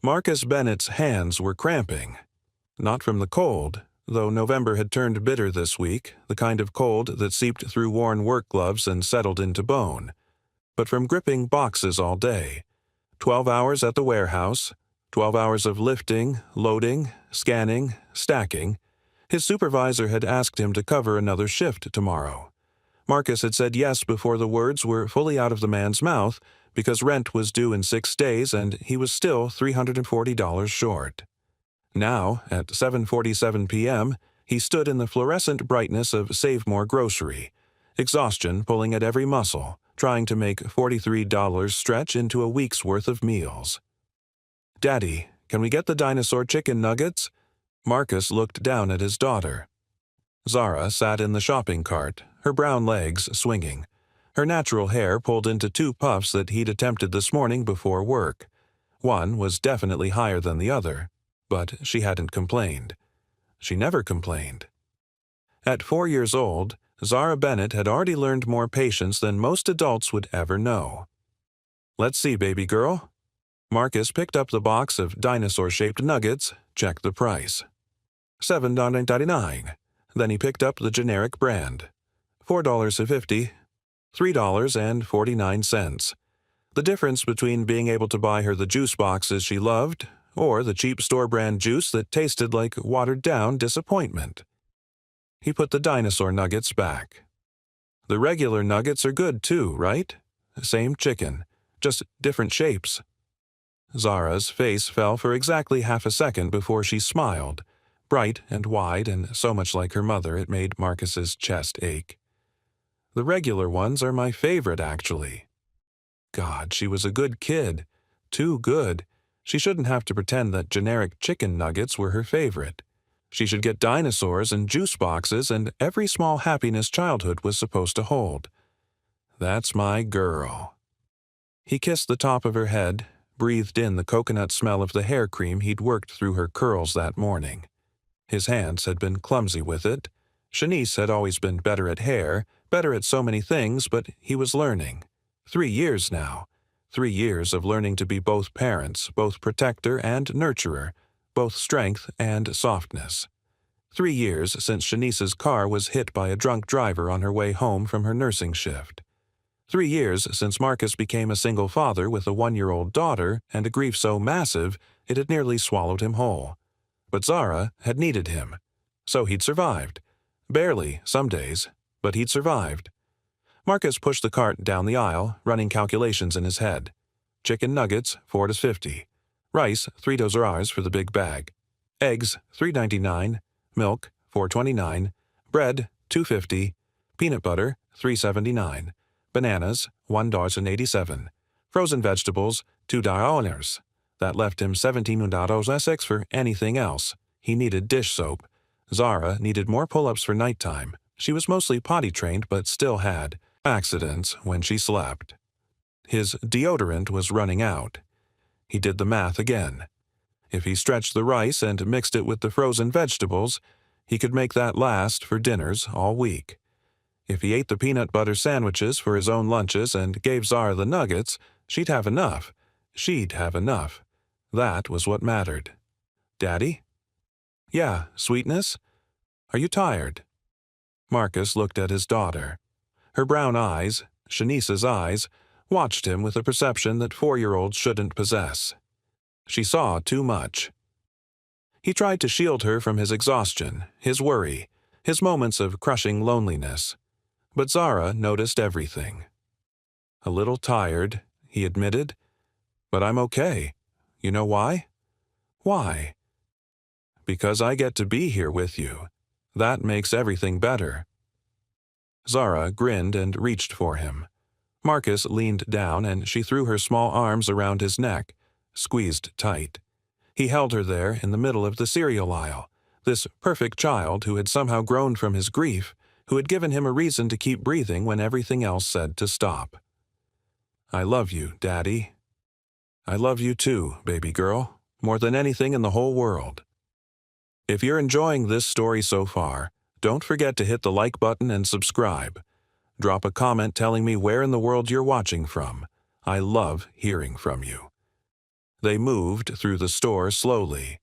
Marcus Bennett's hands were cramping. Not from the cold, though November had turned bitter this week, the kind of cold that seeped through worn work gloves and settled into bone, but from gripping boxes all day. 12 hours at the warehouse, 12 hours of lifting, loading, scanning, stacking. His supervisor had asked him to cover another shift tomorrow. Marcus had said yes before the words were fully out of the man's mouth because rent was due in 6 days and he was still $340 short. Now, at 7:47 p.m., he stood in the fluorescent brightness of Save More Grocery, exhaustion pulling at every muscle, trying to make $43 stretch into a week's worth of meals. "Daddy, can we get the dinosaur chicken nuggets?" Marcus looked down at his daughter. Zara sat in the shopping cart, her brown legs swinging, her natural hair pulled into 2 puffs that he'd attempted this morning before work. One was definitely higher than the other, but she hadn't complained. She never complained. At 4 years old, Zara Bennett had already learned more patience than most adults would ever know. "Let's see, baby girl." Marcus picked up the box of dinosaur-shaped nuggets, checked the price. $7.99. Then he picked up the generic brand. $4.50, $3.49. The difference between being able to buy her the juice boxes she loved or the cheap store-brand juice that tasted like watered-down disappointment. He put the dinosaur nuggets back. "The regular nuggets are good too, right? Same chicken, just different shapes." Zara's face fell for exactly half a second before she smiled, bright and wide and so much like her mother it made Marcus's chest ache. "The regular ones are my favorite, actually." God, she was a good kid. Too good. She shouldn't have to pretend that generic chicken nuggets were her favorite. She should get dinosaurs and juice boxes and every small happiness childhood was supposed to hold. That's my girl. He kissed the top of her head, breathed in the coconut smell of the hair cream he'd worked through her curls that morning. His hands had been clumsy with it. Shanice had always been better at hair, better at so many things, but he was learning. 3 years now. 3 years of learning to be both parents, both protector and nurturer, both strength and softness. 3 years since Shanice's car was hit by a drunk driver on her way home from her nursing shift. 3 years since Marcus became a single father with a 1-year-old daughter and a grief so massive it had nearly swallowed him whole. But Zara had needed him. So he'd survived. Barely, some days, but he'd survived. Marcus pushed the cart down the aisle, running calculations in his head. Chicken nuggets, $4.50. Rice, $3 for the big bag. Eggs, $3.99. Milk, $4.29. Bread, $2.50. Peanut butter, $3.79. Bananas, $1.87. Frozen vegetables, $2. That left him $17.06 for anything else. He needed dish soap. Zara needed more pull-ups for nighttime. She was mostly potty-trained but still had accidents when she slept. His deodorant was running out. He did the math again. If he stretched the rice and mixed it with the frozen vegetables, he could make that last for dinners all week. If he ate the peanut butter sandwiches for his own lunches and gave Zara the nuggets, she'd have enough. She'd have enough. That was what mattered. "Daddy?" "Yeah, sweetness? Are you tired?" Marcus looked at his daughter. Her brown eyes, Shanice's eyes, watched him with a perception that 4-year-olds shouldn't possess. She saw too much. He tried to shield her from his exhaustion, his worry, his moments of crushing loneliness. But Zara noticed everything. "A little tired," he admitted. "But I'm okay. You know why?" "Why?" "Because I get to be here with you. That makes everything better." Zara grinned and reached for him. Marcus leaned down and she threw her small arms around his neck, squeezed tight. He held her there in the middle of the cereal aisle, this perfect child who had somehow grown from his grief, who had given him a reason to keep breathing when everything else said to stop. "I love you, Daddy." "I love you too, baby girl, more than anything in the whole world." If you're enjoying this story so far, don't forget to hit the like button and subscribe. Drop a comment telling me where in the world you're watching from. I love hearing from you. They moved through the store slowly.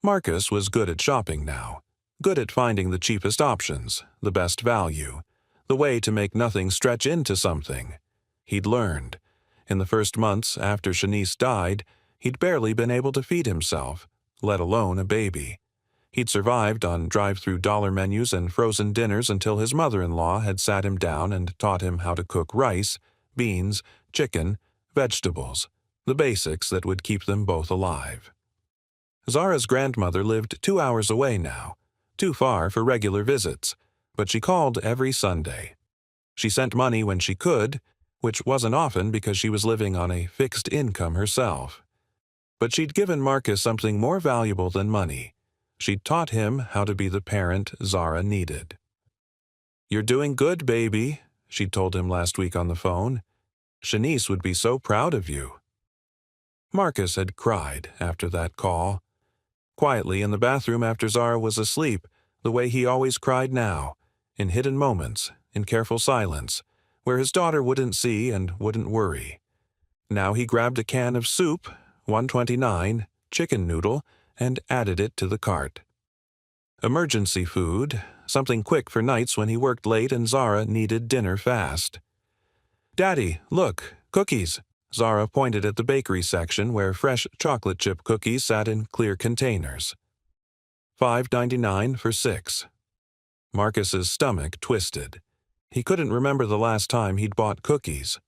Marcus was good at shopping now, good at finding the cheapest options, the best value, the way to make nothing stretch into something. He'd learned. In the first months after Shanice died, he'd barely been able to feed himself, let alone a baby. He'd survived on drive-through dollar menus and frozen dinners until his mother-in-law had sat him down and taught him how to cook rice, beans, chicken, vegetables, the basics that would keep them both alive. Zara's grandmother lived 2 hours away now, too far for regular visits, but she called every Sunday. She sent money when she could, which wasn't often because she was living on a fixed income herself. But she'd given Marcus something more valuable than money. She'd taught him how to be the parent Zara needed. "You're doing good, baby," she'd told him last week on the phone. "Shanice would be so proud of you." Marcus had cried after that call. Quietly in the bathroom after Zara was asleep, the way he always cried now, in hidden moments, in careful silence, where his daughter wouldn't see and wouldn't worry. Now he grabbed a can of soup, $1.29, chicken noodle, and added it to the cart. Emergency food, something quick for nights when he worked late and Zara needed dinner fast. "Daddy, look, cookies." Zara pointed at the bakery section where fresh chocolate chip cookies sat in clear containers. $5.99 for 6. Marcus's stomach twisted. He couldn't remember the last time he'd bought cookies.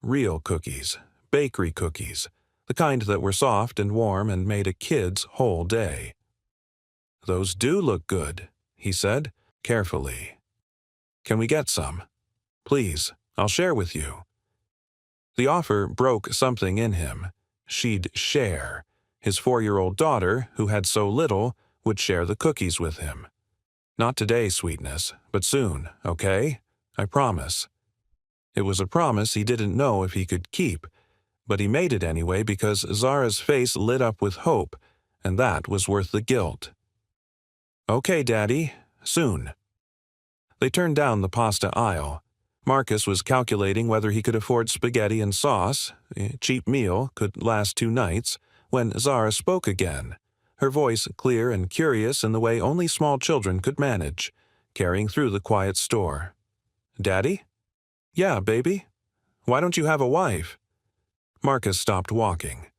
Real cookies, bakery cookies, the kind that were soft and warm and made a kid's whole day. "Those do look good," he said, carefully. "Can we get some? Please, I'll share with you." The offer broke something in him. She'd share. His 4-year-old daughter, who had so little, would share the cookies with him. "Not today, sweetness, but soon, okay? I promise." It was a promise he didn't know if he could keep, but he made it anyway because Zara's face lit up with hope, and that was worth the guilt. "Okay, Daddy, soon." They turned down the pasta aisle. Marcus was calculating whether he could afford spaghetti and sauce, a cheap meal could last 2 nights, when Zara spoke again, her voice clear and curious in the way only small children could manage, carrying through the quiet store. "Daddy?" "Yeah, baby. Why don't you have a wife?" Marcus stopped walking.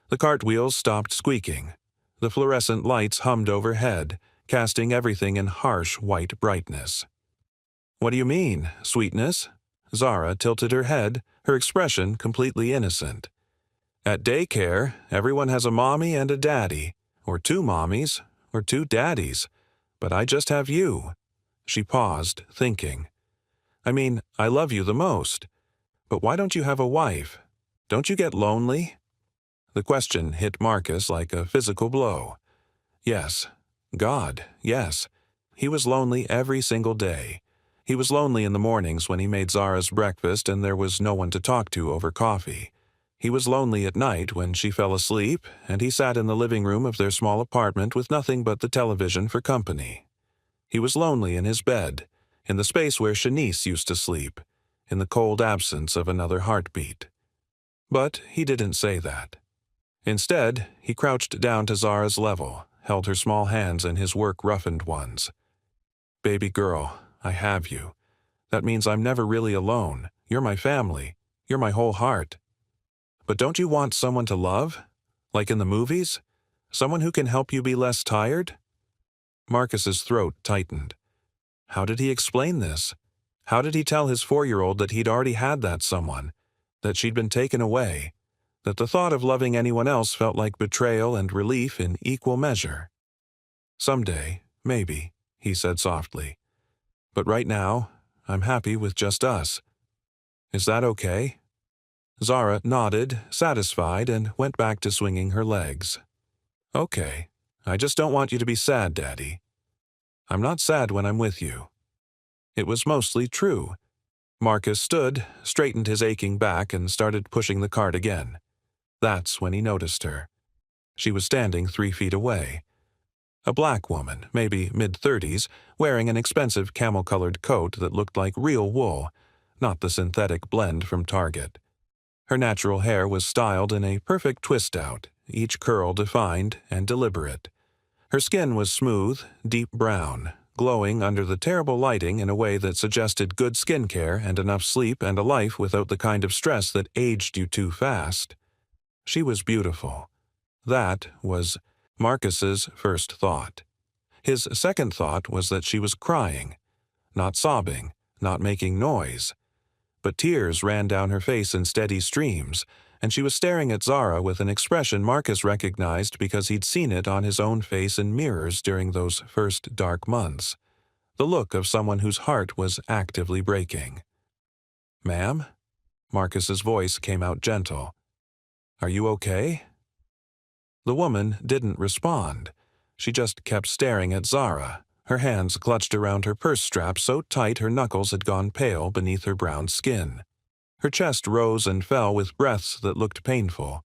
The cartwheels stopped squeaking. The fluorescent lights hummed overhead, casting everything in harsh white brightness. "What do you mean, sweetness?" Zara tilted her head, her expression completely innocent. "At daycare, everyone has a mommy and a daddy, or 2 mommies, or 2 daddies, but I just have you." She paused, thinking. "I mean, I love you the most. But why don't you have a wife? Don't you get lonely?" The question hit Marcus like a physical blow. Yes. God, yes. He was lonely every single day. He was lonely in the mornings when he made Zara's breakfast and there was no one to talk to over coffee. He was lonely at night when she fell asleep and he sat in the living room of their small apartment with nothing but the television for company. He was lonely in his bed, in the space where Shanice used to sleep, in the cold absence of another heartbeat. But he didn't say that. Instead, he crouched down to Zara's level, held her small hands in his work-roughened ones. "Baby girl, I have you. That means I'm never really alone. You're my family. You're my whole heart. But don't you want someone to love? Like in the movies? Someone who can help you be less tired?" Marcus's throat tightened. How did he explain this? How did he tell his 4-year-old that he'd already had that someone, that she'd been taken away, that the thought of loving anyone else felt like betrayal and relief in equal measure? "Someday, maybe," he said softly. "But right now, I'm happy with just us. Is that okay?" Zara nodded, satisfied, and went back to swinging her legs. "Okay. I just don't want you to be sad, Daddy." "I'm not sad when I'm with you." It was mostly true. Marcus stood, straightened his aching back, and started pushing the cart again. That's when he noticed her. She was standing 3 feet away. A black woman, maybe mid-30s, wearing an expensive camel-colored coat that looked like real wool, not the synthetic blend from Target. Her natural hair was styled in a perfect twist-out, each curl defined and deliberate. Her skin was smooth, deep brown, glowing under the terrible lighting in a way that suggested good skincare and enough sleep and a life without the kind of stress that aged you too fast. She was beautiful. That was Marcus's first thought. His second thought was that she was crying, not sobbing, not making noise. But tears ran down her face in steady streams, and she was staring at Zara with an expression Marcus recognized because he'd seen it on his own face in mirrors during those first dark months. The look of someone whose heart was actively breaking. "Ma'am?" Marcus's voice came out gentle. "Are you okay?" The woman didn't respond. She just kept staring at Zara, her hands clutched around her purse strap so tight her knuckles had gone pale beneath her brown skin. Her chest rose and fell with breaths that looked painful.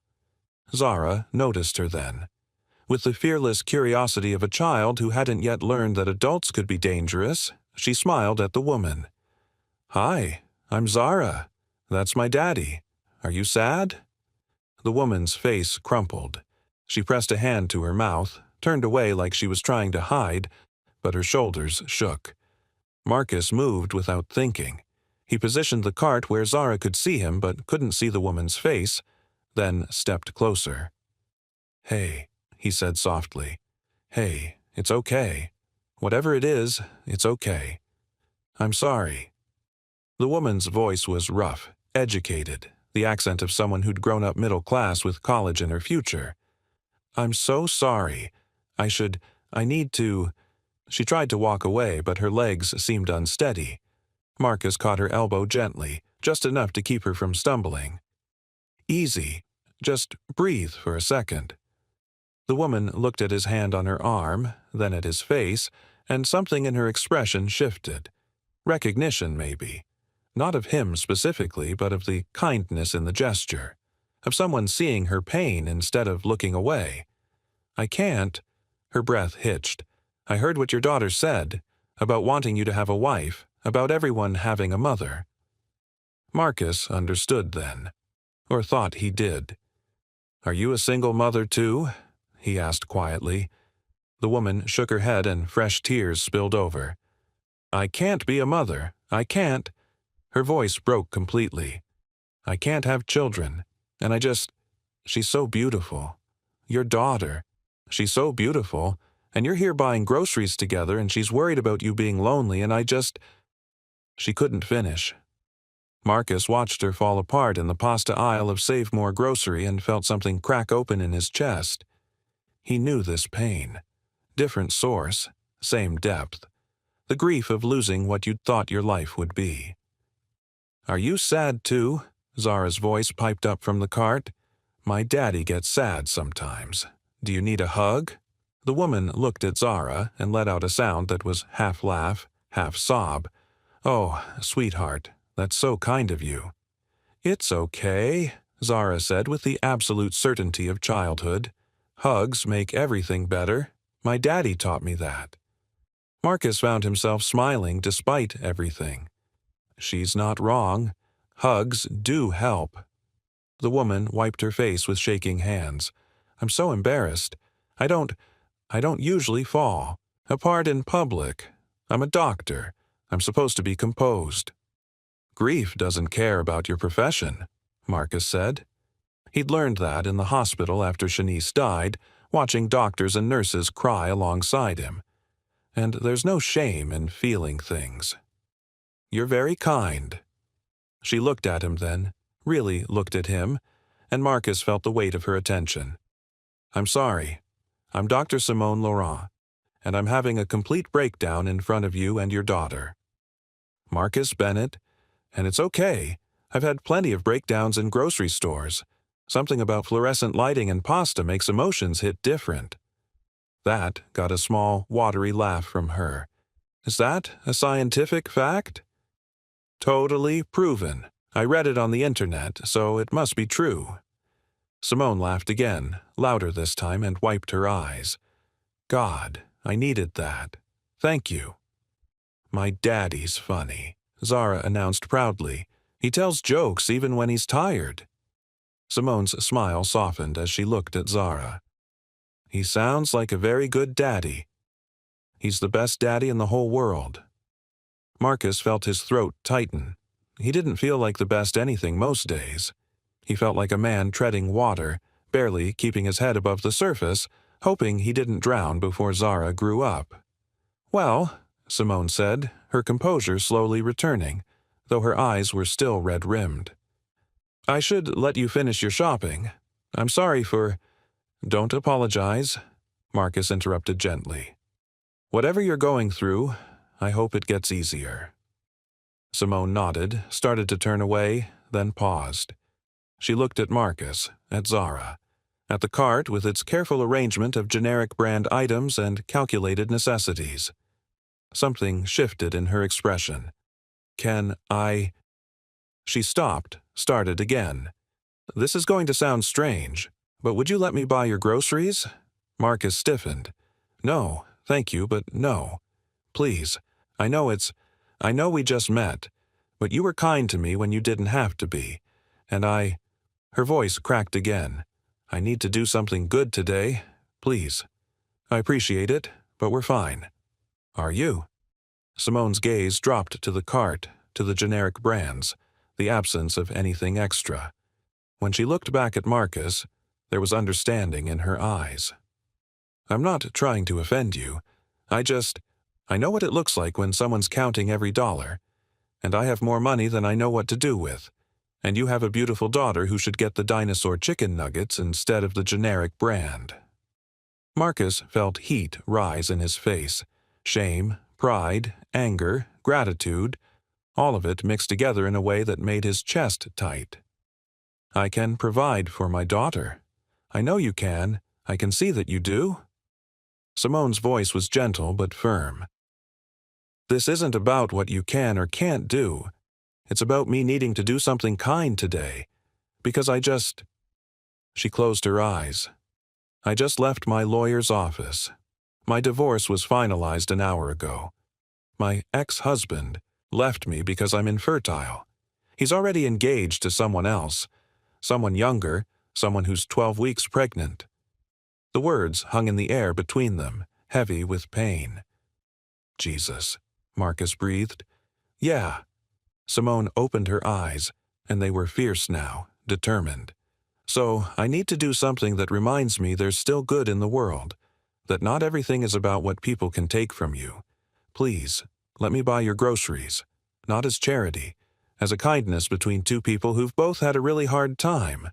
Zara noticed her then. With the fearless curiosity of a child who hadn't yet learned that adults could be dangerous, she smiled at the woman. "Hi, I'm Zara. That's my daddy. Are you sad?" The woman's face crumpled. She pressed a hand to her mouth, turned away like she was trying to hide, but her shoulders shook. Marcus moved without thinking. He positioned the cart where Zara could see him but couldn't see the woman's face, then stepped closer. "Hey," he said softly. "Hey, it's okay. Whatever it is, it's okay. I'm sorry." The woman's voice was rough, educated, the accent of someone who'd grown up middle class with college in her future. "I'm so sorry. I need to—" She tried to walk away, but her legs seemed unsteady. Marcus caught her elbow gently, just enough to keep her from stumbling. "Easy. Just breathe for a second." The woman looked at his hand on her arm, then at his face, and something in her expression shifted. Recognition, maybe. Not of him specifically, but of the kindness in the gesture. Of someone seeing her pain instead of looking away. "I can't." Her breath hitched. "I heard what your daughter said, about wanting you to have a wife, about everyone having a mother." Marcus understood then, or thought he did. "Are you a single mother too?" he asked quietly. The woman shook her head and fresh tears spilled over. "I can't be a mother. I can't." Her voice broke completely. "I can't have children, and she's so beautiful. Your daughter, she's so beautiful, and you're here buying groceries together and she's worried about you being lonely and She couldn't finish. Marcus watched her fall apart in the pasta aisle of Save More Grocery and felt something crack open in his chest. He knew this pain. Different source, same depth. The grief of losing what you'd thought your life would be. "Are you sad too?" Zara's voice piped up from the cart. "My daddy gets sad sometimes. Do you need a hug?" The woman looked at Zara and let out a sound that was half laugh, half sob. "Oh, sweetheart, that's so kind of you." "It's okay," Zara said with the absolute certainty of childhood. "Hugs make everything better. My daddy taught me that." Marcus found himself smiling despite everything. She's not wrong. Hugs do help. The woman wiped her face with shaking hands. "I'm so embarrassed. I don't usually fall. Apart in public. I'm a doctor. I'm supposed to be composed." "Grief doesn't care about your profession," Marcus said. He'd learned that in the hospital after Shanice died, watching doctors and nurses cry alongside him. And there's no shame in feeling things. "You're very kind." She looked at him then, really looked at him, and Marcus felt the weight of her attention. "I'm sorry. I'm Dr. Simone Laurent, and I'm having a complete breakdown in front of you and your daughter." "Marcus Bennett, and it's okay. I've had plenty of breakdowns in grocery stores. Something about fluorescent lighting and pasta makes emotions hit different." That got a small, watery laugh from her. "Is that a scientific fact?" "Totally proven. I read it on the internet, so it must be true." Simone laughed again, louder this time, and wiped her eyes. "God, I needed that. Thank you." "My daddy's funny," Zara announced proudly. "He tells jokes even when he's tired." Simone's smile softened as she looked at Zara. "He sounds like a very good daddy. He's the best daddy in the whole world." Marcus felt his throat tighten. He didn't feel like the best anything most days. He felt like a man treading water, barely keeping his head above the surface, hoping he didn't drown before Zara grew up. "Well," Simone said, her composure slowly returning, though her eyes were still red-rimmed. "I should let you finish your shopping. I'm sorry for—" "Don't apologize," Marcus interrupted gently. "Whatever you're going through, I hope it gets easier." Simone nodded, started to turn away, then paused. She looked at Marcus, at Zara, at the cart with its careful arrangement of generic brand items and calculated necessities. Something shifted in her expression. "Can I—" She stopped, started again. "This is going to sound strange, but would you let me buy your groceries?" Marcus stiffened. "No, thank you, but no. Please, I know we just met, but you were kind to me when you didn't have to be, and I—" Her voice cracked again. "I need to do something good today. Please. I appreciate it, but we're fine." "Are you?" Simone's gaze dropped to the cart, to the generic brands, the absence of anything extra. When she looked back at Marcus, there was understanding in her eyes. "I'm not trying to offend you. I know what it looks like when someone's counting every dollar, and I have more money than I know what to do with, and you have a beautiful daughter who should get the dinosaur chicken nuggets instead of the generic brand." Marcus felt heat rise in his face, shame, pride, anger, gratitude, all of it mixed together in a way that made his chest tight. "I can provide for my daughter. I know you can. I can see that you do." Simone's voice was gentle but firm. "This isn't about what you can or can't do. It's about me needing to do something kind today, because She closed her eyes. "I just left my lawyer's office. My divorce was finalized an hour ago. My ex-husband left me because I'm infertile. He's already engaged to someone else, someone younger, someone who's 12 weeks pregnant." The words hung in the air between them, heavy with pain. "Jesus," Marcus breathed. "Yeah." Simone opened her eyes, and they were fierce now, determined. "So I need to do something that reminds me there's still good in the world, that not everything is about what people can take from you. Please, let me buy your groceries, not as charity, as a kindness between two people who've both had a really hard time."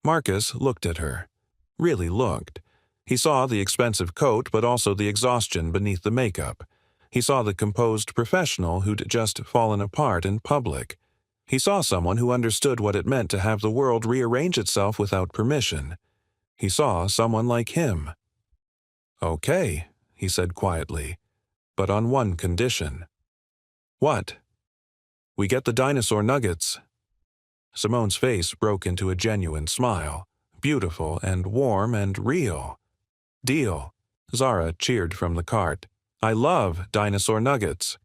Marcus looked at her. Really looked. He saw the expensive coat, but also the exhaustion beneath the makeup. He saw the composed professional who'd just fallen apart in public. He saw someone who understood what it meant to have the world rearrange itself without permission. He saw someone like him. "Okay," he said quietly, "but on one condition." "What?" "We get the dinosaur nuggets." Simone's face broke into a genuine smile, beautiful and warm and real. "Deal." Zara cheered from the cart. "I love dinosaur nuggets."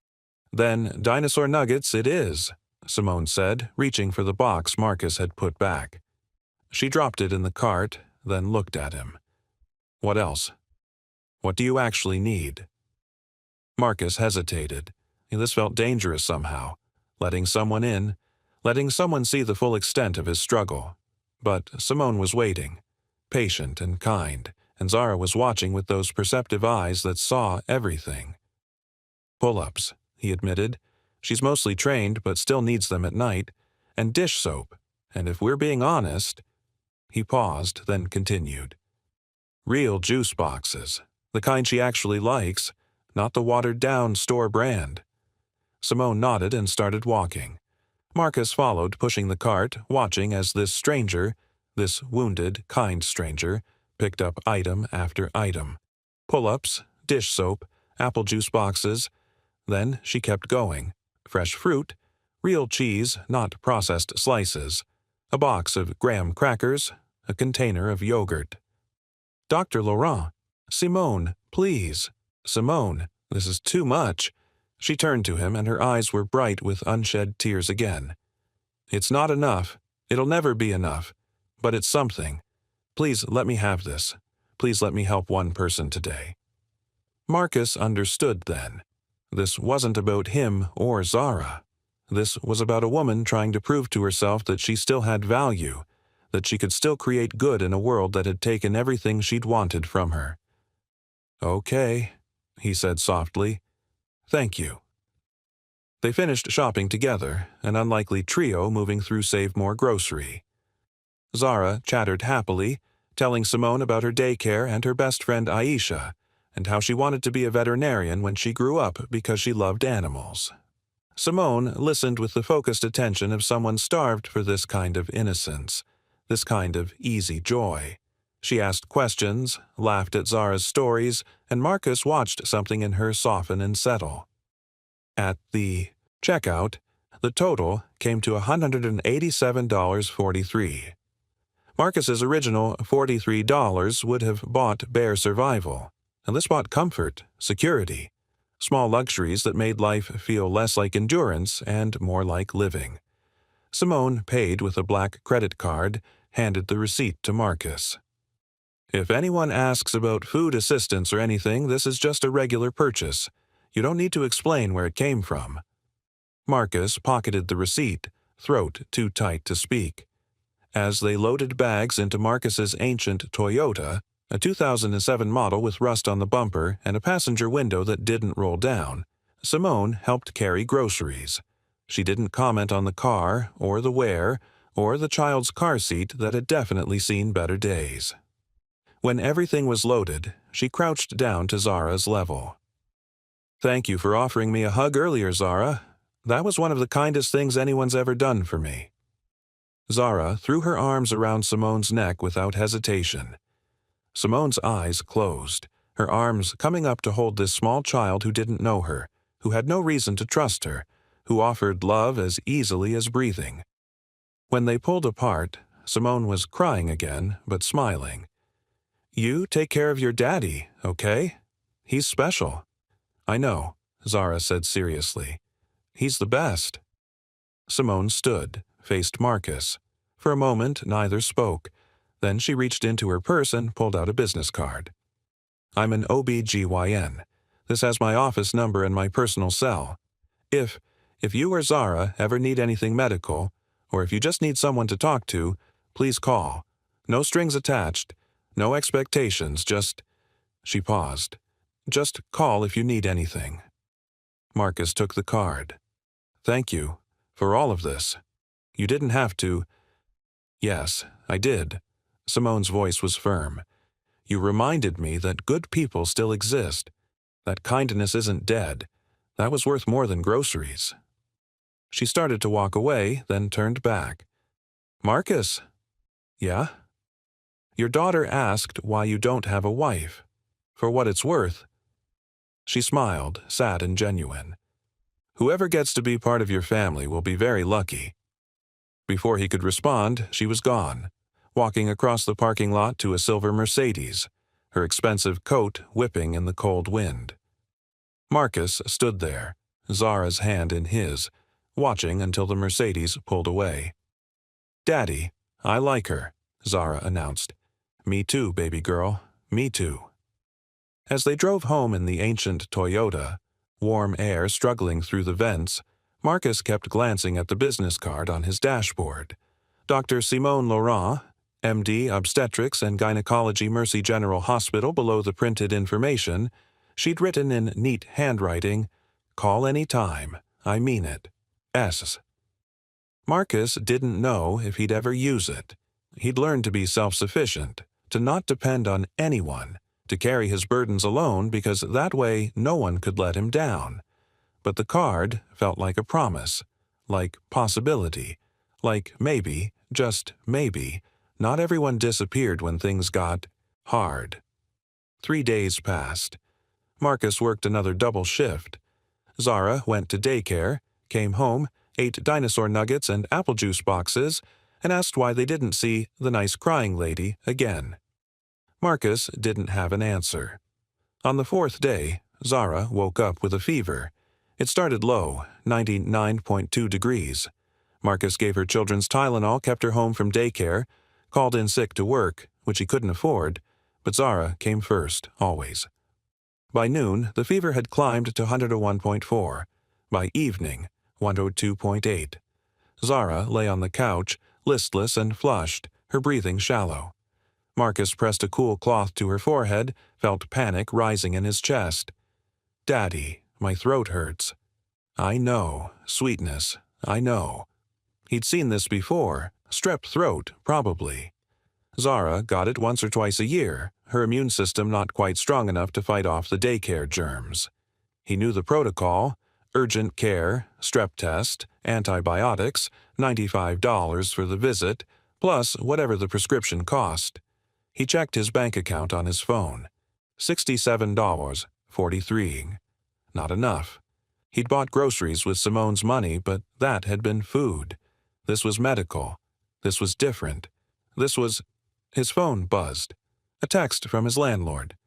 "Then dinosaur nuggets it is," Simone said, reaching for the box Marcus had put back. She dropped it in the cart, then looked at him. "What else? What do you actually need?" Marcus hesitated. This felt dangerous somehow, letting someone in, letting someone see the full extent of his struggle. But Simone was waiting, patient and kind, and Zara was watching with those perceptive eyes that saw everything. "Pull-ups," he admitted. "She's mostly trained but still needs them at night. And dish soap. And if we're being honest—" He paused, then continued. "Real juice boxes. The kind she actually likes, not the watered-down store brand." Simone nodded and started walking. Marcus followed, pushing the cart, watching as this stranger, this wounded, kind stranger, picked up item after item. Pull-ups, dish soap, apple juice boxes. Then she kept going. Fresh fruit, real cheese, not processed slices, a box of graham crackers, a container of yogurt. "Dr. Laurent, Simone, please. Simone, this is too much." She turned to him, and her eyes were bright with unshed tears again. "It's not enough. It'll never be enough. But it's something. Please let me have this. Please let me help one person today." Marcus understood then. This wasn't about him or Zara. This was about a woman trying to prove to herself that she still had value, that she could still create good in a world that had taken everything she'd wanted from her. "Okay," he said softly. "Thank you." They finished shopping together, an unlikely trio moving through Save More Grocery. Zara chattered happily, telling Simone about her daycare and her best friend Aisha, and how she wanted to be a veterinarian when she grew up because she loved animals. Simone listened with the focused attention of someone starved for this kind of innocence, this kind of easy joy. She asked questions, laughed at Zara's stories, and Marcus watched something in her soften and settle. At the checkout, the total came to $187.43. Marcus's original $43 would have bought bare survival, and this bought comfort, security, small luxuries that made life feel less like endurance and more like living. Simone paid with a black credit card, handed the receipt to Marcus. "If anyone asks about food assistance or anything, this is just a regular purchase. You don't need to explain where it came from." Marcus pocketed the receipt, throat too tight to speak. As they loaded bags into Marcus's ancient Toyota, a 2007 model with rust on the bumper and a passenger window that didn't roll down, Simone helped carry groceries. She didn't comment on the car, or the wear, or the child's car seat that had definitely seen better days. When everything was loaded, she crouched down to Zara's level. "Thank you for offering me a hug earlier, Zara. That was one of the kindest things anyone's ever done for me." Zara threw her arms around Simone's neck without hesitation. Simone's eyes closed, her arms coming up to hold this small child who didn't know her, who had no reason to trust her, who offered love as easily as breathing. When they pulled apart, Simone was crying again, but smiling. "You take care of your daddy, okay? He's special." "I know," Zara said seriously. "He's the best." Simone stood, faced Marcus. For a moment, neither spoke. Then she reached into her purse and pulled out a business card. "I'm an OB-GYN. This has my office number and my personal cell. If you or Zara ever need anything medical, or if you just need someone to talk to, please call. No strings attached, no expectations, just—" She paused. "Just call if you need anything." Marcus took the card. "Thank you for all of this. You didn't have to—" "Yes, I did." Simone's voice was firm. "You reminded me that good people still exist, that kindness isn't dead. That was worth more than groceries." She started to walk away, then turned back. "Marcus." "Yeah?" "Your daughter asked why you don't have a wife. For what it's worth." She smiled, sad and genuine. "Whoever gets to be part of your family will be very lucky." Before he could respond, she was gone, walking across the parking lot to a silver Mercedes, her expensive coat whipping in the cold wind. Marcus stood there, Zara's hand in his, watching until the Mercedes pulled away. "Daddy, I like her," Zara announced. "Me too, baby girl, me too." As they drove home in the ancient Toyota, warm air struggling through the vents, Marcus kept glancing at the business card on his dashboard. Dr. Simone Laurent, MD Obstetrics and Gynecology, Mercy General Hospital below the printed information, she'd written in neat handwriting, "Call any time, I mean it. S." Marcus didn't know if he'd ever use it. He'd learned to be self-sufficient, to not depend on anyone, to carry his burdens alone because that way no one could let him down. But the card felt like a promise, like possibility, like maybe, just maybe, not everyone disappeared when things got hard. 3 days passed. Marcus worked another double shift. Zara went to daycare, came home, ate dinosaur nuggets and apple juice boxes, and asked why they didn't see the nice crying lady again. Marcus didn't have an answer. On the 4th day, Zara woke up with a fever. It started low, 99.2 degrees. Marcus gave her children's Tylenol, kept her home from daycare, called in sick to work, which he couldn't afford, but Zara came first, always. By noon, the fever had climbed to 101.4. By evening, 102.8. Zara lay on the couch, listless and flushed, her breathing shallow. Marcus pressed a cool cloth to her forehead, felt panic rising in his chest. "Daddy, my throat hurts." "I know, sweetness, I know." He'd seen this before, strep throat, probably. Zara got it once or twice a year, her immune system not quite strong enough to fight off the daycare germs. He knew the protocol: urgent care, strep test, antibiotics, $95 for the visit, plus whatever the prescription cost. He checked his bank account on his phone. $67.43. Not enough. He'd bought groceries with Simone's money, but that had been food. This was medical. This was different. This was... His phone buzzed. A text from his landlord.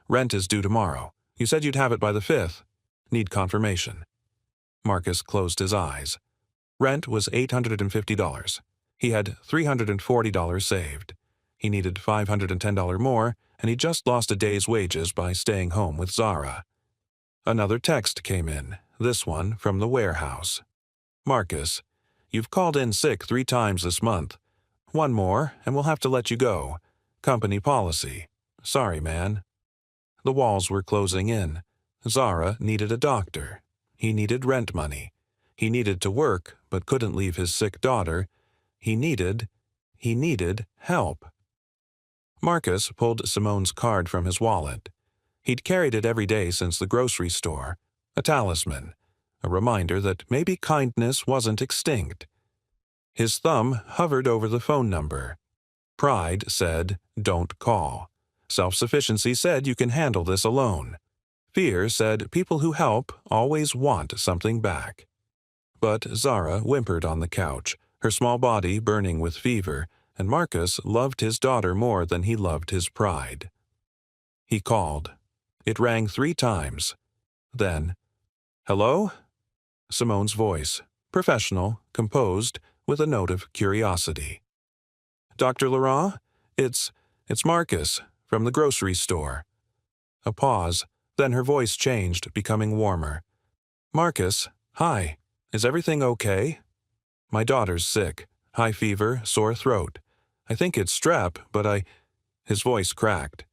"Rent is due tomorrow. You said you'd have it by the 5th. Need confirmation." Marcus closed his eyes. Rent was $850. He had $340 saved. He needed $510 more, and he just lost a day's wages by staying home with Zara. Another text came in, this one from the warehouse. "Marcus, you've called in sick 3 times this month. One more, and we'll have to let you go. Company policy. Sorry, man." The walls were closing in. Zara needed a doctor. He needed rent money. He needed to work, but couldn't leave his sick daughter. He needed help. Marcus pulled Simone's card from his wallet. He'd carried it every day since the grocery store. A talisman. A reminder that maybe kindness wasn't extinct. His thumb hovered over the phone number. Pride said, "Don't call." Self-sufficiency said, "You can handle this alone." Fear said, "People who help always want something back." But Zara whimpered on the couch, her small body burning with fever, and Marcus loved his daughter more than he loved his pride. He called. It rang 3 times. Then, "Hello?" Simone's voice, professional, composed, with a note of curiosity. "Dr. Laurent? It's Marcus, from the grocery store." A pause, then her voice changed, becoming warmer. "Marcus, hi. Is everything okay?" "My daughter's sick. High fever, sore throat. I think it's strep, but His voice cracked.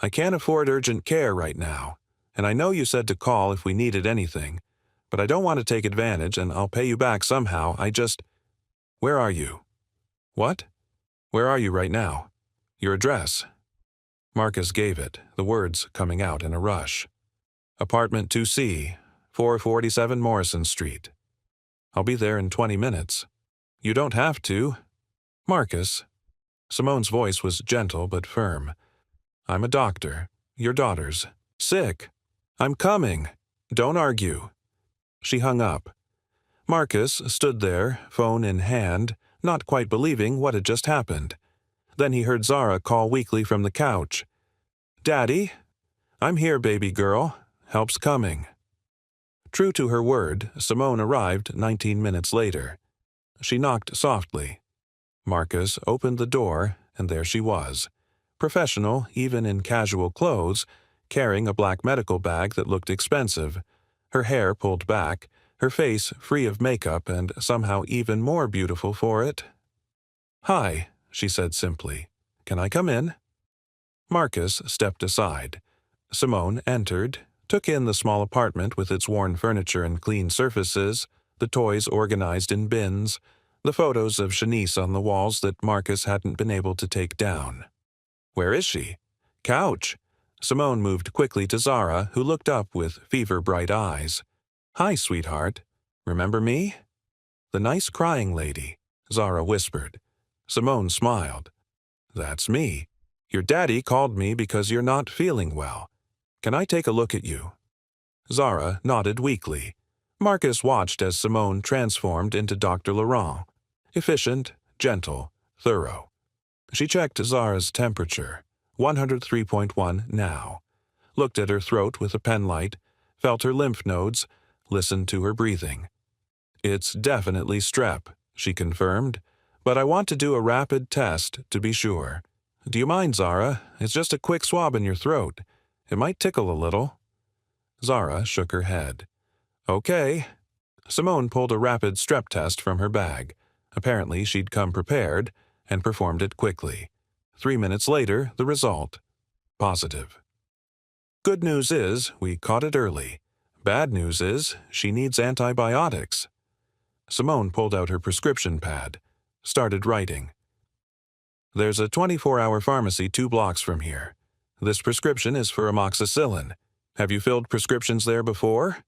"I can't afford urgent care right now, and I know you said to call if we needed anything, but I don't want to take advantage and I'll pay you back somehow. Where are you?" "What? Where are you right now? Your address." Marcus gave it, the words coming out in a rush. "Apartment 2C, 447 Morrison Street." "I'll be there in 20 minutes. "You don't have to." "Marcus." Simone's voice was gentle but firm. "I'm a doctor. Your daughter's sick. I'm coming. Don't argue." She hung up. Marcus stood there, phone in hand, not quite believing what had just happened. Then he heard Zara call weakly from the couch. "Daddy?" "I'm here, baby girl. Help's coming." True to her word, Simone arrived 19 minutes later. She knocked softly. Marcus opened the door, and there she was. Professional, even in casual clothes, carrying a black medical bag that looked expensive. Her hair pulled back, her face free of makeup and somehow even more beautiful for it. "Hi," she said simply. "Can I come in?" Marcus stepped aside. Simone entered, took in the small apartment with its worn furniture and clean surfaces, the toys organized in bins, the photos of Shanice on the walls that Marcus hadn't been able to take down. "Where is she?" "Couch." Simone moved quickly to Zara, who looked up with fever-bright eyes. "Hi, sweetheart. Remember me?" "The nice crying lady," Zara whispered. Simone smiled. "That's me. Your daddy called me because you're not feeling well. Can I take a look at you?" Zara nodded weakly. Marcus watched as Simone transformed into Dr. Laurent. Efficient, gentle, thorough. She checked Zara's temperature, 103.1 now. Looked at her throat with a penlight, felt her lymph nodes, listened to her breathing. "It's definitely strep," she confirmed, but I want to do a rapid test to be sure. Do you mind, Zara? It's just a quick swab in your throat. It might tickle a little." Zara shook her head. "Okay." Simone pulled a rapid strep test from her bag. Apparently she'd come prepared and performed it quickly. 3 minutes later, the result: positive. Good news is, we caught it early. Bad news is, she needs antibiotics. Simone pulled out her prescription pad, started writing. "There's a 24-hour pharmacy 2 blocks from here. This prescription is for amoxicillin. Have you filled prescriptions there before?"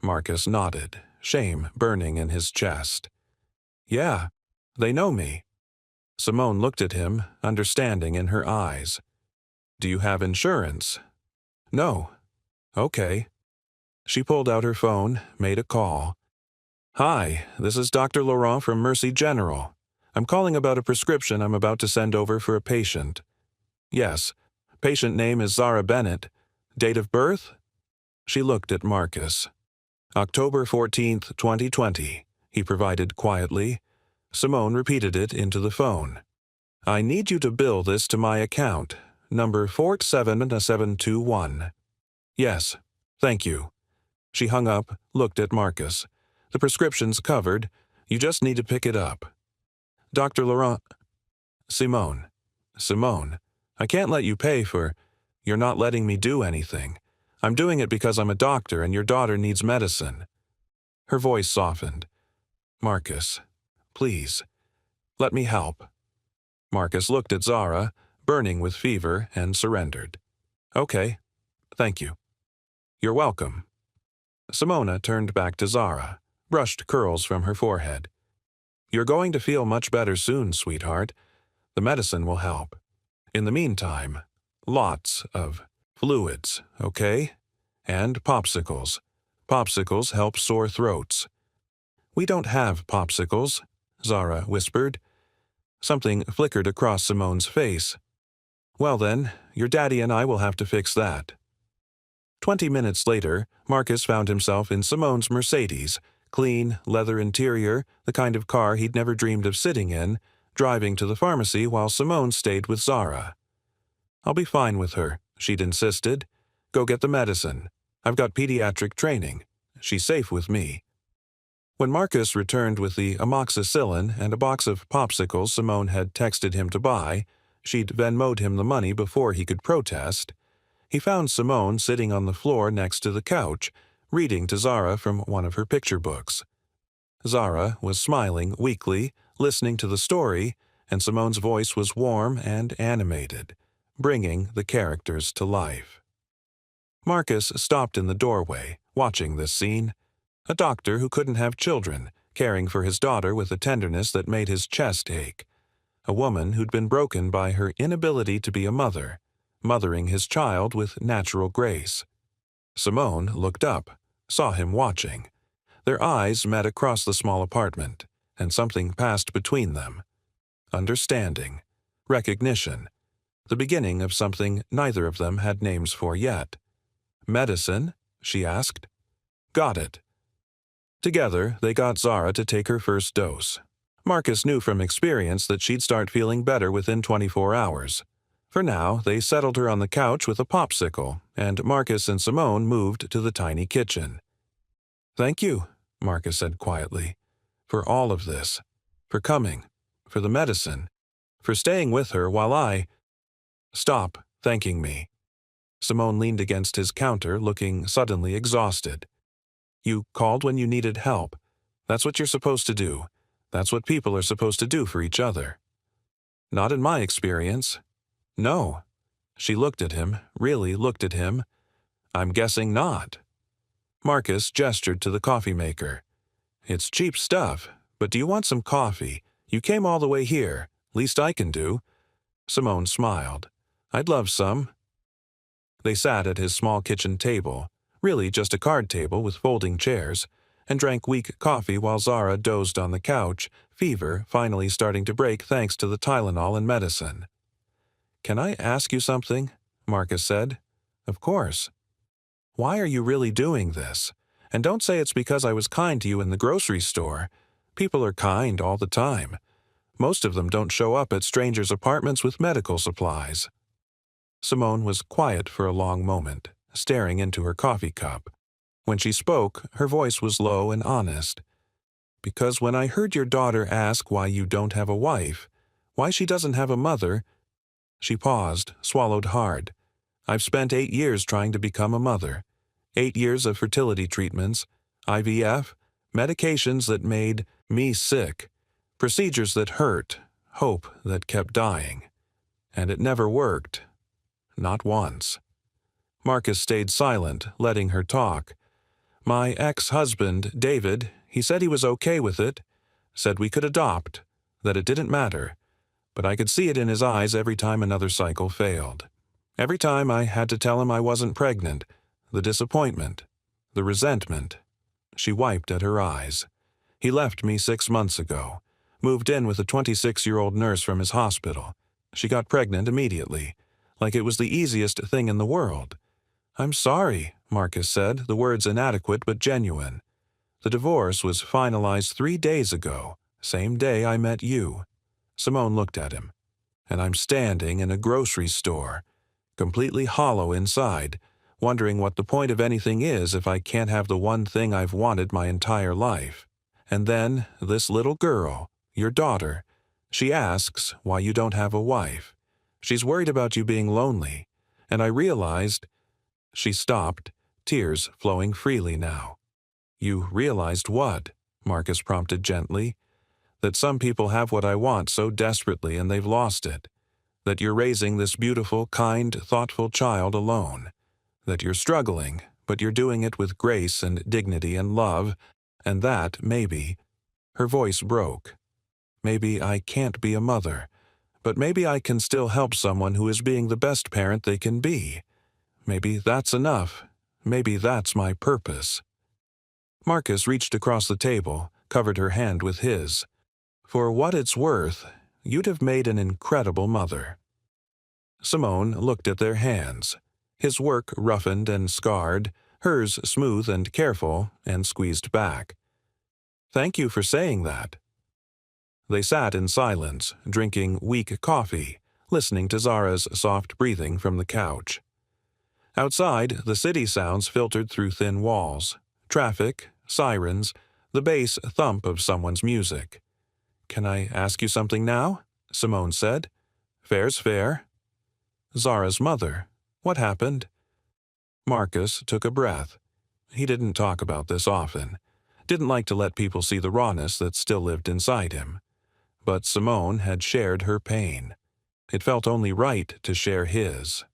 Marcus nodded, shame burning in his chest. "Yeah, they know me." Simone looked at him, understanding in her eyes. "Do you have insurance?" "No." "Okay." She pulled out her phone, made a call. "Hi, this is Dr. Laurent from Mercy General. I'm calling about a prescription I'm about to send over for a patient." "Yes. Patient name is Zara Bennett. Date of birth?" She looked at Marcus. "October 14th, 2020, he provided quietly. Simone repeated it into the phone. "I need you to bill this to my account, number 47721. "Yes, thank you." She hung up, looked at Marcus. "The prescription's covered. You just need to pick it up." "Dr. Laurent." "Simone. Simone, I can't let you pay for... You're not letting me do anything. I'm doing it because I'm a doctor and your daughter needs medicine." Her voice softened. "Marcus, please, let me help." Marcus looked at Zara, burning with fever, and surrendered. "Okay, thank you." "You're welcome." Simona turned back to Zara, brushed curls from her forehead. "You're going to feel much better soon, sweetheart. The medicine will help. In the meantime, lots of fluids, okay? And popsicles. Popsicles help sore throats." "We don't have popsicles," Zara whispered. Something flickered across Simone's face. "Well then, your daddy and I will have to fix that." 20 minutes later, Marcus found himself in Simone's Mercedes, clean, leather interior, the kind of car he'd never dreamed of sitting in, driving to the pharmacy while Simone stayed with Zara. "I'll be fine with her," she'd insisted. "Go get the medicine. I've got pediatric training. She's safe with me." When Marcus returned with the amoxicillin and a box of popsicles Simone had texted him to buy, she'd Venmo'd him the money before he could protest, he found Simone sitting on the floor next to the couch, reading to Zara from one of her picture books. Zara was smiling weakly, listening to the story, and Simone's voice was warm and animated, bringing the characters to life. Marcus stopped in the doorway, watching this scene. A doctor who couldn't have children, caring for his daughter with a tenderness that made his chest ache. A woman who'd been broken by her inability to be a mother, mothering his child with natural grace. Simone looked up, saw him watching. Their eyes met across the small apartment, and something passed between them. Understanding, recognition, the beginning of something neither of them had names for yet. "Medicine?" she asked. "Got it." Together, they got Zara to take her first dose. Marcus knew from experience that she'd start feeling better within 24 hours. For now, they settled her on the couch with a popsicle, and Marcus and Simone moved to the tiny kitchen. "Thank you," Marcus said quietly, "for all of this, for coming, for the medicine, for staying with her while I—" "Stop thanking me." Simone leaned against his counter, looking suddenly exhausted. "You called when you needed help. That's what you're supposed to do. That's what people are supposed to do for each other." "Not in my experience." "No." She looked at him, really looked at him. "I'm guessing not." Marcus gestured to the coffee maker. "It's cheap stuff, but do you want some coffee? You came all the way here. Least I can do." Simone smiled. "I'd love some." They sat at his small kitchen table, really just a card table with folding chairs, and drank weak coffee while Zara dozed on the couch, fever finally starting to break thanks to the Tylenol and medicine. "Can I ask you something?" Marcus said. "Of course." "Why are you really doing this? And don't say it's because I was kind to you in the grocery store. People are kind all the time. Most of them don't show up at strangers' apartments with medical supplies. Simone was quiet for a long moment, staring into her coffee cup. When she spoke, her voice was low and honest. Because when I heard your daughter ask why you don't have a wife, why she doesn't have a mother, she paused, swallowed hard. I've spent 8 years trying to become a mother. 8 years of fertility treatments, IVF, medications that made me sick, procedures that hurt, hope that kept dying. And it never worked. Not once. Marcus stayed silent, letting her talk. My ex-husband, David, he said he was okay with it, said we could adopt, that it didn't matter. But I could see it in his eyes every time another cycle failed. Every time I had to tell him I wasn't pregnant, the disappointment, the resentment. She wiped at her eyes. He left me 6 months ago, moved in with a 26-year-old nurse from his hospital. She got pregnant immediately, like it was the easiest thing in the world. I'm sorry, Marcus said, the words inadequate but genuine. The divorce was finalized 3 days ago, same day I met you. Simone looked at him. And I'm standing in a grocery store, completely hollow inside, wondering what the point of anything is if I can't have the one thing I've wanted my entire life. And then this little girl, your daughter, she asks why you don't have a wife. She's worried about you being lonely. And I realized... She stopped, tears flowing freely now. You realized what? Marcus prompted gently. That some people have what I want so desperately and they've lost it. That you're raising this beautiful, kind, thoughtful child alone. That you're struggling, but you're doing it with grace and dignity and love, and that, maybe... Her voice broke. Maybe I can't be a mother, but maybe I can still help someone who is being the best parent they can be. Maybe that's enough. Maybe that's my purpose. Marcus reached across the table, covered her hand with his. For what it's worth, you'd have made an incredible mother. Simone looked at their hands, his work roughened and scarred, hers smooth and careful and squeezed back. Thank you for saying that. They sat in silence, drinking weak coffee, listening to Zara's soft breathing from the couch. Outside, the city sounds filtered through thin walls. Traffic, sirens, the bass thump of someone's music. Can I ask you something now? Simone said. Fair's fair. Zara's mother. What happened? Marcus took a breath. He didn't talk about this often. Didn't like to let people see the rawness that still lived inside him. But Simone had shared her pain. It felt only right to share his.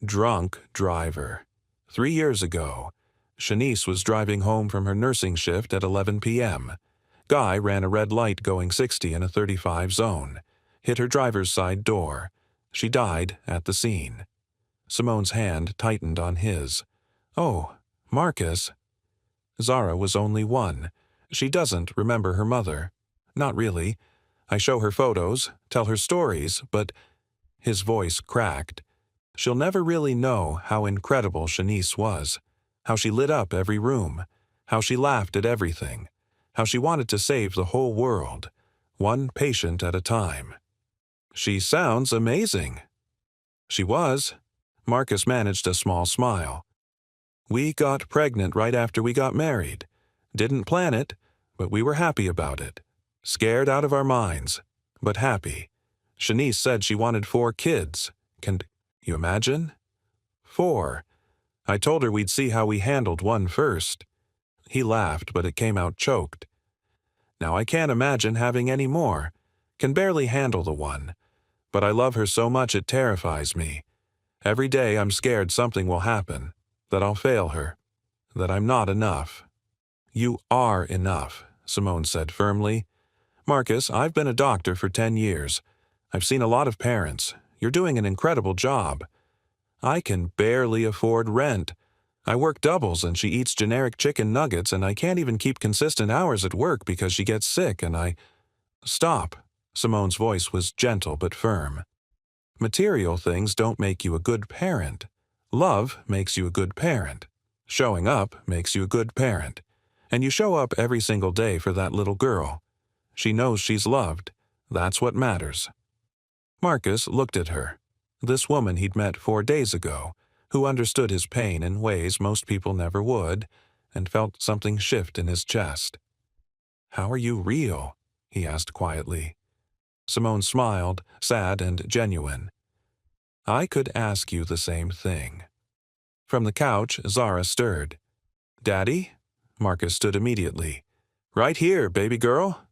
Drunk driver. 3 years ago, Shanice was driving home from her nursing shift at 11 p.m. Guy ran a red light going 60 in a 35 zone. Hit her driver's side door. She died at the scene. Simone's hand tightened on his. Oh, Marcus. Zara was only 1. She doesn't remember her mother. Not really. I show her photos, tell her stories, but... His voice cracked. She'll never really know how incredible Shanice was, how she lit up every room, how she laughed at everything, how she wanted to save the whole world, one patient at a time. She sounds amazing. She was. Marcus managed a small smile. We got pregnant right after we got married. Didn't plan it, but we were happy about it. Scared out of our minds, but happy. Shanice said she wanted 4 kids. Can you imagine? 4. I told her we'd see how we handled one first. He laughed, but it came out choked. Now I can't imagine having any more. Can barely handle the one. But I love her so much it terrifies me. Every day I'm scared something will happen, that I'll fail her, that I'm not enough. You are enough, Simone said firmly. Marcus, I've been a doctor for 10 years. I've seen a lot of parents. You're doing an incredible job. I can barely afford rent. I work doubles and she eats generic chicken nuggets and I can't even keep consistent hours at work because she gets sick and I... Stop. Simone's voice was gentle but firm. Material things don't make you a good parent. Love makes you a good parent. Showing up makes you a good parent. And you show up every single day for that little girl. She knows she's loved. That's what matters. Marcus looked at her. This woman he'd met 4 days ago, who understood his pain in ways most people never would, and felt something shift in his chest. "How are you real?" he asked quietly. Simone smiled, sad and genuine. "I could ask you the same thing." From the couch, Zara stirred. "Daddy?" Marcus stood immediately. "Right here, baby girl."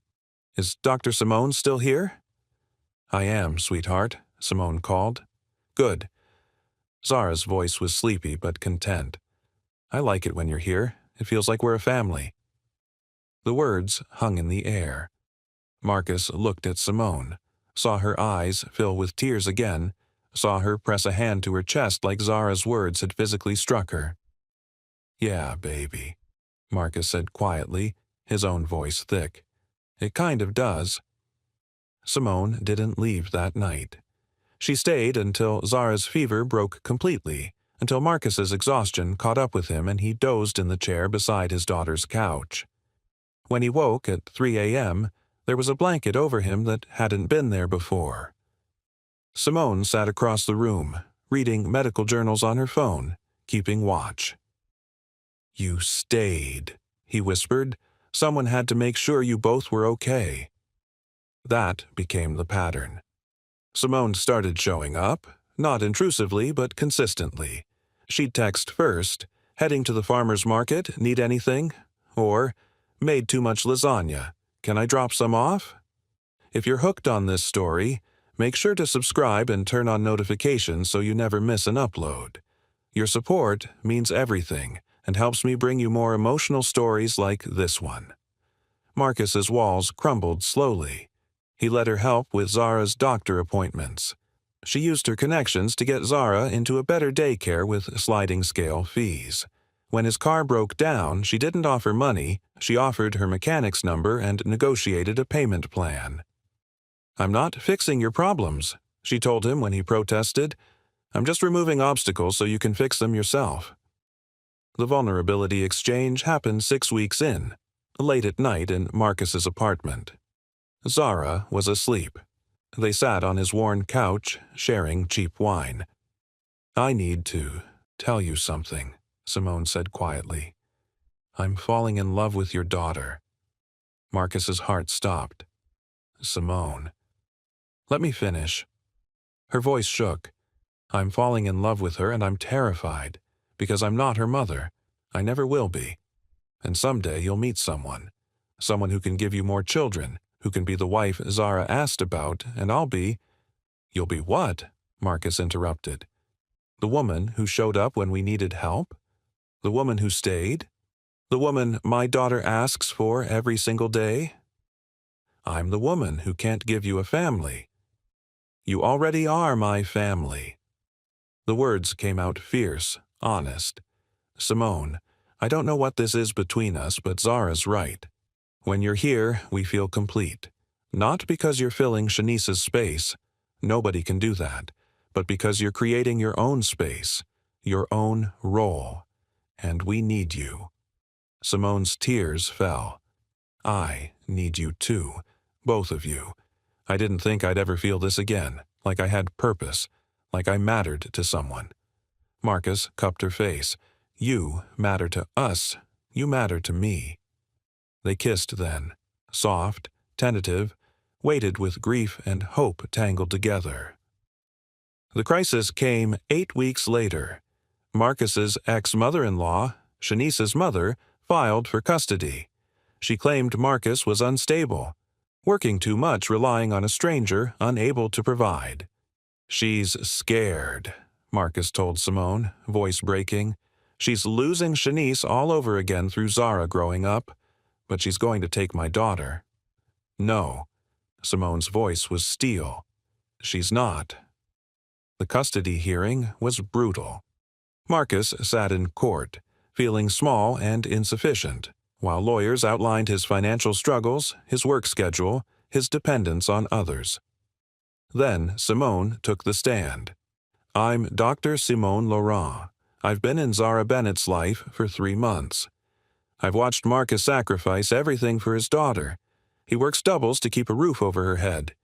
"Is Dr. Simone still here?" "I am, sweetheart," Simone called. "Good." Zara's voice was sleepy but content. "I like it when you're here. It feels like we're a family." The words hung in the air. Marcus looked at Simone, saw her eyes fill with tears again, saw her press a hand to her chest like Zara's words had physically struck her. "Yeah, baby," Marcus said quietly, his own voice thick. "It kind of does." Simone didn't leave that night. She stayed until Zara's fever broke completely, until Marcus's exhaustion caught up with him and he dozed in the chair beside his daughter's couch. When he woke at 3 a.m., there was a blanket over him that hadn't been there before. Simone sat across the room, reading medical journals on her phone, keeping watch. "You stayed," he whispered. "Someone had to make sure you both were okay." That became the pattern. Simone started showing up, not intrusively but consistently. She'd text first, "Heading to the farmer's market, need anything?" Or, "Made too much lasagna. Can I drop some off?" If you're hooked on this story, make sure to subscribe and turn on notifications so you never miss an upload. Your support means everything and helps me bring you more emotional stories like this one. Marcus's walls crumbled slowly. He let her help with Zara's doctor appointments. She used her connections to get Zara into a better daycare with sliding scale fees. When his car broke down, she didn't offer money, she offered her mechanic's number and negotiated a payment plan. "I'm not fixing your problems," she told him when he protested. "I'm just removing obstacles so you can fix them yourself." The vulnerability exchange happened 6 weeks in, late at night in Marcus's apartment. Zara was asleep. They sat on his worn couch, sharing cheap wine. "I need to tell you something," Simone said quietly. "I'm falling in love with your daughter." Marcus's heart stopped. "Simone." "Let me finish." Her voice shook. "I'm falling in love with her and I'm terrified, because I'm not her mother. I never will be. And someday you'll meet someone who can give you more children, who can be the wife Zara asked about, and I'll be—" "You'll be what?" Marcus interrupted. "The woman who showed up when we needed help? The woman who stayed? The woman my daughter asks for every single day? I'm the woman who can't give you a family. You already are my family." The words came out fierce, honest. "Simone, I don't know what this is between us, but Zara's right. When you're here, we feel complete. Not because you're filling Shanice's space. Nobody can do that. But because you're creating your own space, your own role. And we need you." Simone's tears fell. "I need you too. Both of you. I didn't think I'd ever feel this again, like I had purpose, like I mattered to someone." Marcus cupped her face. "You matter to us. You matter to me." They kissed then, soft, tentative, weighted with grief and hope tangled together. The crisis came 8 weeks later. Marcus's ex-mother-in-law, Shanice's mother, filed for custody. She claimed Marcus was unstable, working too much, relying on a stranger, unable to provide. "She's scared," Marcus told Simone, voice breaking. "She's losing Shanice all over again through Zara growing up. But she's going to take my daughter." "No." Simone's voice was steel. "She's not." The custody hearing was brutal. Marcus sat in court, feeling small and insufficient, while lawyers outlined his financial struggles, his work schedule, his dependence on others. Then Simone took the stand. "I'm Dr. Simone Laurent. I've been in Zara Bennett's life for 3 months. I've watched Marcus sacrifice everything for his daughter. He works doubles to keep a roof over her head.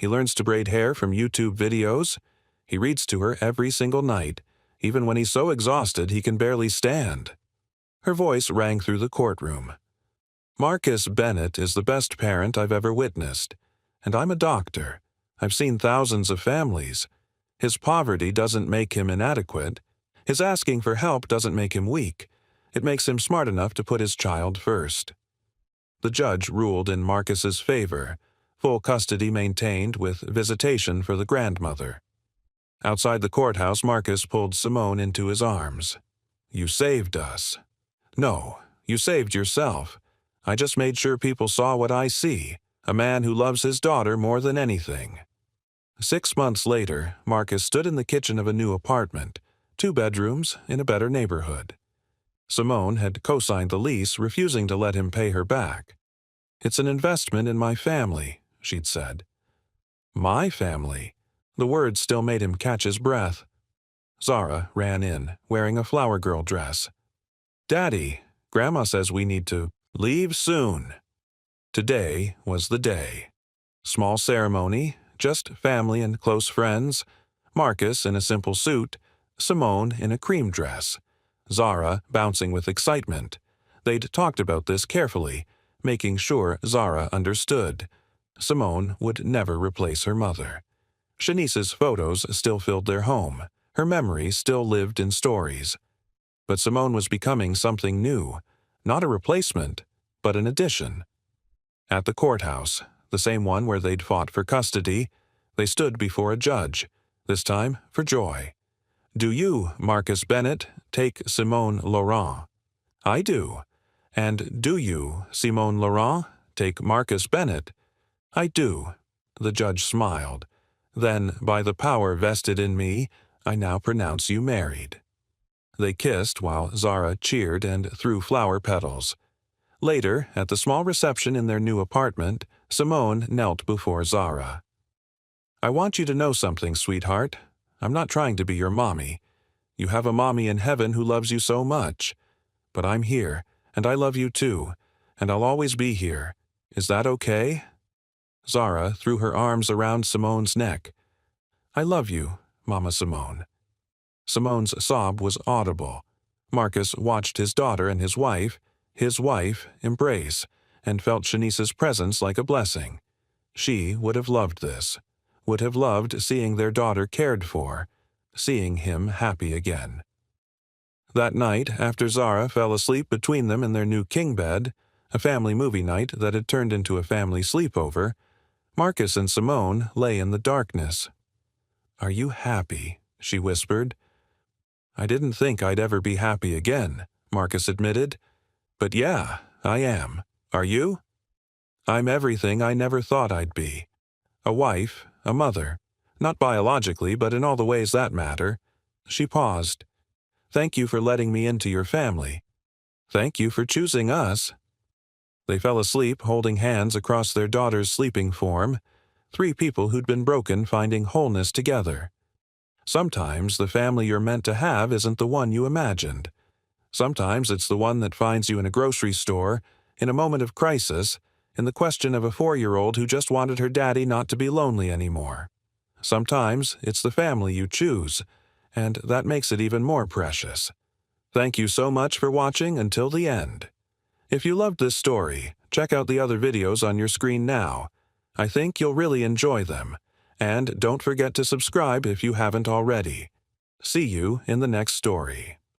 He learns to braid hair from YouTube videos. He reads to her every single night, even when he's so exhausted he can barely stand. Her voice rang through the courtroom. Marcus Bennett is the best parent I've ever witnessed, and I'm a doctor. I've seen thousands of families. His poverty doesn't make him inadequate. His asking for help doesn't make him weak. It makes him smart enough to put his child first. The judge ruled in Marcus's favor, full custody maintained with visitation for the grandmother. Outside the courthouse, Marcus pulled Simone into his arms. "You saved us." "No, you saved yourself. I just made sure people saw what I see, a man who loves his daughter more than anything." 6 months later, Marcus stood in the kitchen of a new apartment, 2 bedrooms in a better neighborhood. Simone had co-signed the lease, refusing to let him pay her back. "It's an investment in my family," she'd said. "My family?" The words still made him catch his breath. Zara ran in, wearing a flower girl dress. "Daddy, Grandma says we need to leave soon." Today was the day. Small ceremony, just family and close friends. Marcus in a simple suit, Simone in a cream dress. Zara bouncing with excitement. They'd talked about this carefully, making sure Zara understood. Simone would never replace her mother. Shanice's photos still filled their home. Her memories still lived in stories. But Simone was becoming something new, not a replacement, but an addition. At the courthouse, the same one where they'd fought for custody, they stood before a judge, this time for joy. "Do you, Marcus Bennett, take Simone Laurent?" "I do." "And do you, Simone Laurent, take Marcus Bennett?" "I do." The judge smiled. "Then, by the power vested in me, I now pronounce you married." They kissed while Zara cheered and threw flower petals. Later, at the small reception in their new apartment, Simone knelt before Zara. "I want you to know something, sweetheart. I'm not trying to be your mommy. You have a mommy in heaven who loves you so much. But I'm here, and I love you too, and I'll always be here. Is that okay?" Zara threw her arms around Simone's neck. "I love you, Mama Simone." Simone's sob was audible. Marcus watched his daughter and his wife, embrace, and felt Shanice's presence like a blessing. She would have loved this, would have loved seeing their daughter cared for, seeing him happy again. That night, after Zara fell asleep between them in their new king bed, a family movie night that had turned into a family sleepover, Marcus and Simone lay in the darkness. "Are you happy?" she whispered. "I didn't think I'd ever be happy again," Marcus admitted. "But yeah, I am. Are you?" "I'm everything I never thought I'd be. A wife, a mother. Not biologically, but in all the ways that matter." She paused. "Thank you for letting me into your family. Thank you for choosing us." They fell asleep holding hands across their daughter's sleeping form, 3 people who'd been broken finding wholeness together. Sometimes the family you're meant to have isn't the one you imagined. Sometimes it's the one that finds you in a grocery store, in a moment of crisis, in the question of a 4-year-old who just wanted her daddy not to be lonely anymore. Sometimes it's the family you choose, and that makes it even more precious. Thank you so much for watching until the end. If you loved this story, check out the other videos on your screen now. I think you'll really enjoy them. And don't forget to subscribe if you haven't already. See you in the next story.